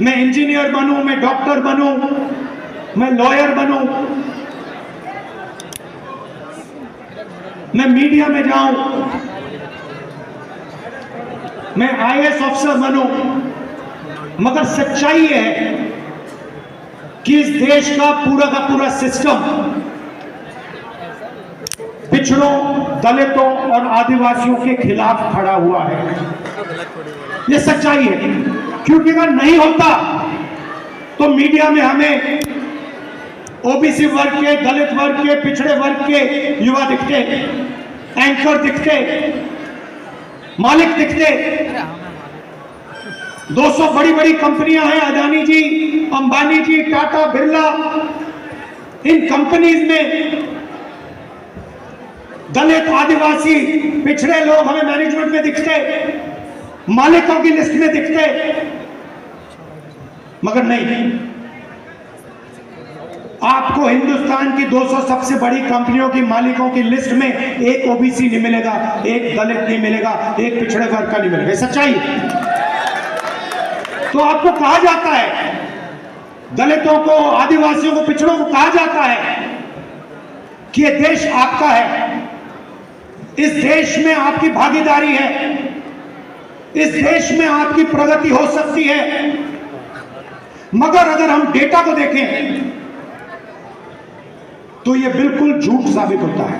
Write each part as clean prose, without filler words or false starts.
मैं इंजीनियर बनूं, मैं डॉक्टर बनूं, मैं लॉयर बनूं, मैं मीडिया में जाऊं, मैं आईएएस ऑफिसर बनूं, मगर सच्चाई है कि इस देश का पूरा सिस्टम पिछड़ों, दलितों और आदिवासियों के खिलाफ खड़ा हुआ है। ये सच्चाई है, क्योंकि अगर नहीं होता तो मीडिया में हमें ओबीसी वर्ग के, दलित वर्ग के, पिछड़े वर्ग के युवा दिखते, एंकर दिखते, मालिक दिखते। 200 बड़ी बड़ी कंपनियां हैं, अदानी जी, अंबानी जी, टाटा, बिरला। इन कंपनीज में दलित, आदिवासी, पिछड़े लोग हमें मैनेजमेंट में दिखते, मालिकों की लिस्ट में दिखते, मगर नहीं। आपको हिंदुस्तान की 200 सबसे बड़ी कंपनियों की मालिकों की लिस्ट में एक ओबीसी नहीं मिलेगा, एक दलित नहीं मिलेगा, एक पिछड़े वर्ग का नहीं मिलेगा। सच्चाई। तो आपको कहा जाता है, दलितों को, आदिवासियों को, पिछड़ों को कहा जाता है कि यह देश आपका है, इस देश में आपकी भागीदारी है, इस देश में आपकी प्रगति हो सकती है। मगर अगर हम डेटा को देखें तो यह बिल्कुल झूठ साबित होता है।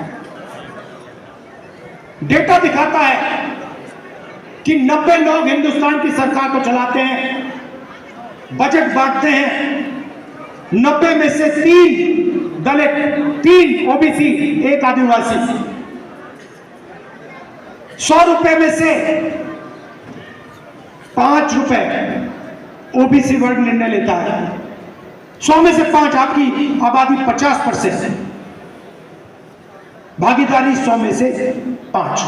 डेटा दिखाता है कि 90 लोग हिंदुस्तान की सरकार को चलाते हैं, बजट बांटते हैं। 90 में से 3 दलित, 3 ओबीसी, 1 आदिवासी। 100 रुपए में से 5 रुपए ओबीसी वर्ग निर्णय लेता है। 100 में से 5, आपकी आबादी 50%, भागीदारी 100 में से 5।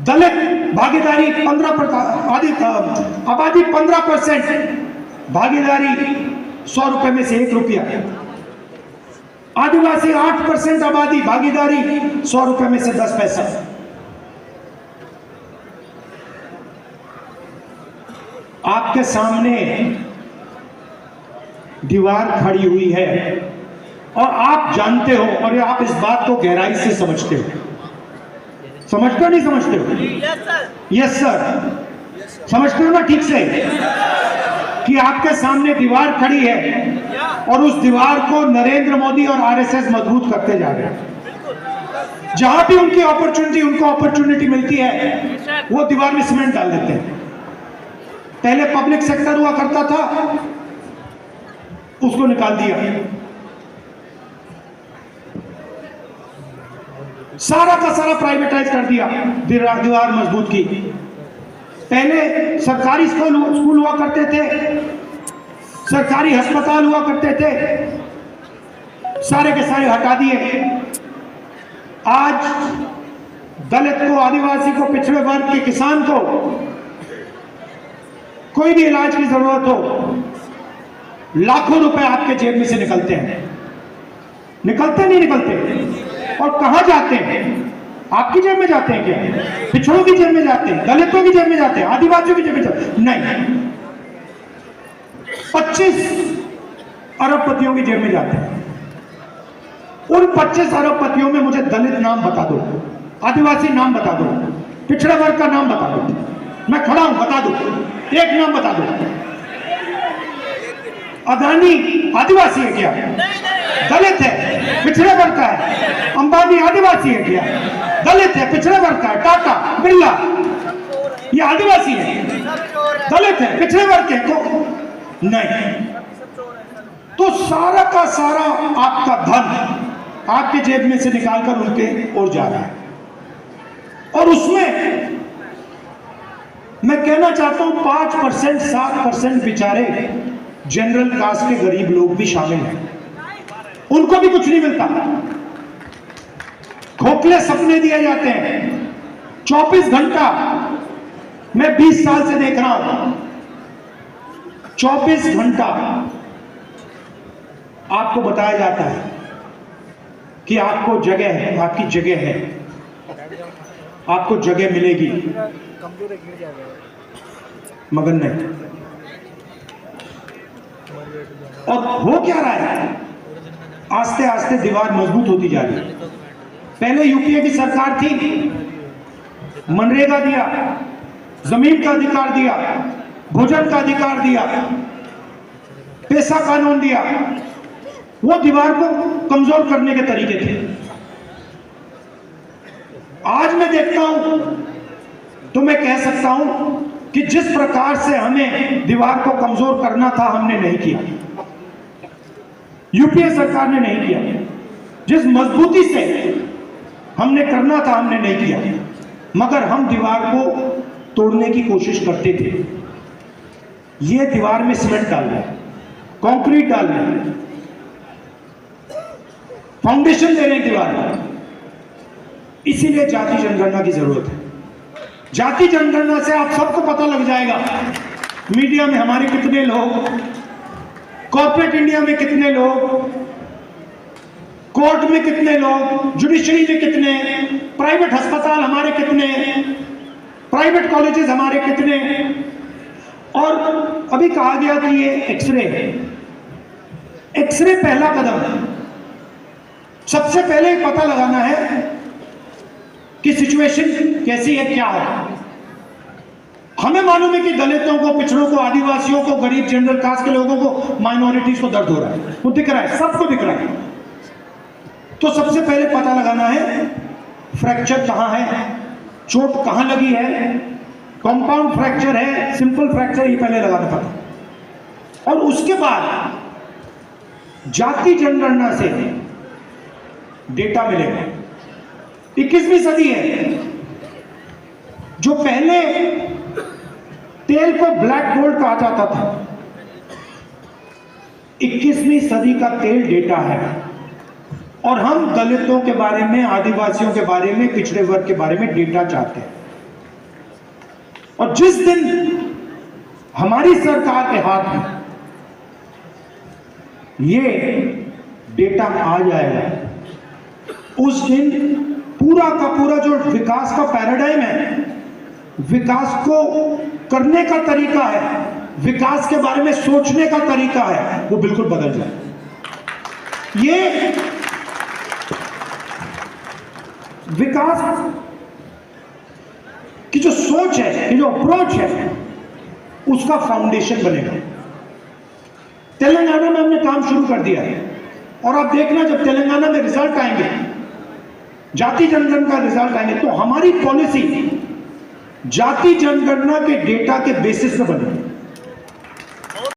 दलित भागीदारी 15%, आबादी 15%, भागीदारी 100 रुपए में से 1 रुपया। आदिवासी 8% आबादी, भागीदारी 100 रुपए में से 10 पैसा। आपके सामने दीवार खड़ी हुई है और आप जानते हो, और आप इस बात को गहराई से समझते हो। समझते हो नहीं समझते हो? Yes sir. समझते हो ना ठीक से कि आपके सामने दीवार खड़ी है और उस दीवार को नरेंद्र मोदी और आरएसएस मजबूत करते जा रहे हैं। जहां भी उनको अपॉर्चुनिटी मिलती है, वो दीवार में सीमेंट डाल देते हैं। पहले पब्लिक सेक्टर हुआ करता था, उसको निकाल दिया, सारा का सारा प्राइवेटाइज कर दिया, दीवार मजबूत की। पहले सरकारी स्कूल हुआ करते थे, सरकारी अस्पताल हुआ करते थे, सारे के सारे हटा दिए। आज दलित को, आदिवासी को, पिछड़े वर्ग के किसान को कोई भी इलाज की जरूरत हो, लाखों रुपए आपके जेब में से निकलते हैं। निकलते नहीं निकलते? और कहां जाते हैं? आपकी जेब में जाते हैं क्या? पिछड़ों की जेब में जाते हैं? दलितों की जेब में जाते हैं? आदिवासियों की जेब में जाते हैं? नहीं, 25 अरबपतियों की जेब में जाते हैं। उन 25 अरबपतियों में मुझे दलित नाम बता दो, आदिवासी नाम बता दो, पिछड़े वर्ग का नाम बता दो। मैं खड़ा हूं, बता दो, एक नाम बता दो। अदानी आदिवासी है क्या? दलित है, पिछड़े वर्ग का है। अंबानी आदिवासी है क्या? दलित है, पिछड़े वर्ग का है। टाटा, बिरला, ये आदिवासी है, दलित है, पिछड़े वर्ग के को नहीं। तो सारा का सारा आपका धन आपके जेब में से निकालकर उनके ओर जा रहा है। और उसमें मैं कहना चाहता हूं 5%, 7% बेचारे जनरल कास्ट के गरीब लोग भी शामिल हैं, उनको भी कुछ नहीं मिलता। खोखले सपने दिए जाते हैं। 24 घंटा मैं 20 साल से देख रहा हूं, 24 घंटा आपको बताया जाता है कि आपको जगह है, आपकी जगह है, आपको जगह मिलेगी, मगर नहीं। और हो क्या रहा है, आस्ते आस्ते दीवार मजबूत होती जा रही है। पहले यूपीए की सरकार थी, मनरेगा दिया, जमीन का अधिकार दिया, भोजन का अधिकार दिया, पैसा कानून दिया, वो दीवार को कमजोर करने के तरीके थे। आज मैं देखता हूं तो मैं कह सकता हूं कि जिस प्रकार से हमें दीवार को कमजोर करना था हमने नहीं किया, यूपीए सरकार ने नहीं किया। जिस मजबूती से हमने करना था हमने नहीं किया, मगर हम दीवार को तोड़ने की कोशिश करते थे। ये दीवार में सीमेंट डाल रहे हैं, कंक्रीट डाल रहे हैं, फाउंडेशन दे रहे हैं दीवार पर। इसीलिए जाति जनगणना की जरूरत है। जाति जनगणना से आप सबको पता लग जाएगा मीडिया में हमारे कितने लोग, कॉर्पोरेट इंडिया में कितने लोग, कोर्ट में कितने लोग, जुडिशरी में कितने, प्राइवेट अस्पताल हमारे कितने, प्राइवेट कॉलेजेस हमारे कितने। और अभी कहा गया कि ये एक्सरे पहला कदम है। सबसे पहले पता लगाना है कि सिचुएशन कैसी है, क्या है। हमें मालूम है कि दलितों को, पिछड़ों को, आदिवासियों को, गरीब जनरल कास्ट के लोगों को, माइनॉरिटीज को दर्द हो रहा है, वो दिख रहा है, सबको दिख रहा है। तो सबसे पहले पता लगाना है फ्रैक्चर कहां है, चोट कहां लगी है, कंपाउंड फ्रैक्चर है, सिंपल फ्रैक्चर, ये पहले लगाना पड़ता। और उसके बाद जाति जनगणना से डेटा मिलेगा। 21वीं सदी है। जो पहले तेल को ब्लैक गोल्ड कहा जाता था, 21वीं सदी का तेल डेटा है। और हम दलितों के बारे में, आदिवासियों के बारे में, पिछड़े वर्ग के बारे में डेटा चाहते हैं। और जिस दिन हमारी सरकार के हाथ में ये डेटा आ जाएगा, उस दिन पूरा का पूरा जो विकास का पैराडाइम है, विकास को करने का तरीका है, विकास के बारे में सोचने का तरीका है, वो बिल्कुल बदल जाए। ये विकास की जो सोच है, की जो अप्रोच है, उसका फाउंडेशन बनेगा। तेलंगाना में हमने काम शुरू कर दिया है और आप देखना जब तेलंगाना में रिजल्ट आएंगे, जाति जनगणना का रिजल्ट आएंगे, तो हमारी पॉलिसी जाति जनगणना के डेटा के बेसिस पे बनेगी।